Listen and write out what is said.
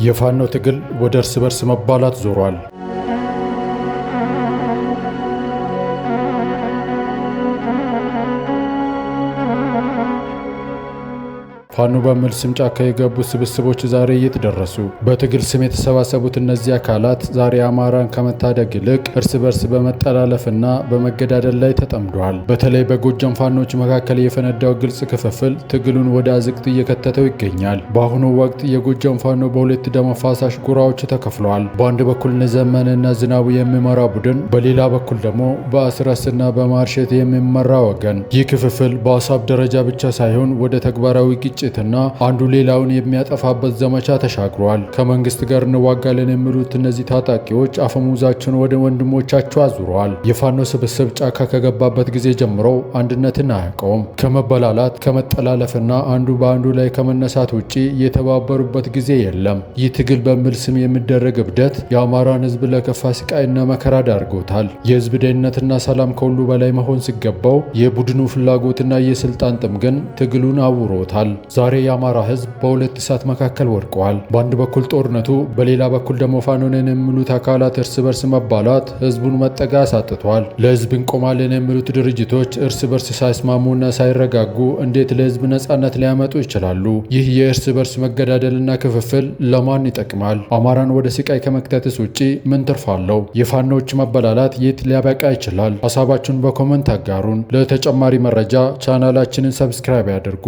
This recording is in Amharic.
የፋኖ ትግል ወደ እርስ በርስ መባላት ዞሯል። ፋኖ በሚል ስም ጫካ የገቡ ስብስቦች ዛሬ የት ደረሱ? በትግል ስም የተሰባሰቡት እነዚህ አካላት ዛሬ አማራን ከመታደግ ይልቅ እርስ በርስ በመጠላለፍና በመገዳደል ላይ ተጠምደዋል። በተለይ በጎጃም ፋኖች መካከል የፈነዳው ግልጽ ክፍፍል ትግሉን ወደ አዘቅት እየከተተው ይገኛል። በአሁኑ ወቅት የጎጃም ፋኖ በሁለት ደም አፋሳሽ ጎራዎች ተከፍለዋል። በአንድ በኩል ዘመነና ዝናቡ የሚመራ ቡድን፣ በሌላ በኩል ደግሞ በአስረስና በማርሸት የሚመራ ወገን። ይህ ክፍፍል በሀሳብ ደረጃ ብቻ ሳይሆን ወደ ተግባራዊ ግጭትና አንዱ ሌላውን የሚያጠፋበት ዘመቻ ተሻግሯል። ከመንግስት ጋር እንዋጋለን የሚሉት እነዚህ ታጣቂዎች አፈሙዛቸውን ወደ ወንድሞቻቸው አዙረዋል። የፋኖ ስብስብ ጫካ ከገባበት ጊዜ ጀምሮ አንድነትን አያውቀውም። ከመበላላት ከመጠላለፍና አንዱ በአንዱ ላይ ከመነሳት ውጪ የተባበሩበት ጊዜ የለም። ይህ ትግል በሚል ስም የሚደረግ እብደት የአማራን ሕዝብ ለከፋ ስቃይና መከራ ዳርጎታል። የሕዝብ ደህንነትና ሰላም ከሁሉ በላይ መሆን ሲገባው የቡድኑ ፍላጎትና የስልጣን ጥም ግን ትግሉን አውሮታል። ዛሬ የአማራ ህዝብ በሁለት እሳት መካከል ወድቀዋል። በአንድ በኩል ጦርነቱ፣ በሌላ በኩል ደግሞ ፋኖንን የሚሉት አካላት እርስ በርስ መባላት ህዝቡን መጠጋ አሳጥቷል። ለህዝብ እንቆማለን የሚሉት ድርጅቶች እርስ በርስ ሳይስማሙና ሳይረጋጉ እንዴት ለህዝብ ነጻነት ሊያመጡ ይችላሉ? ይህ የእርስ በርስ መገዳደልና ክፍፍል ለማን ይጠቅማል? አማራን ወደ ስቃይ ከመክተትስ ውጪ ምን ትርፍ አለው? የፋኖች መበላላት የት ሊያበቃ ይችላል? ሀሳባችሁን በኮመንት አጋሩን። ለተጨማሪ መረጃ ቻናላችንን ሰብስክራይብ ያድርጉ።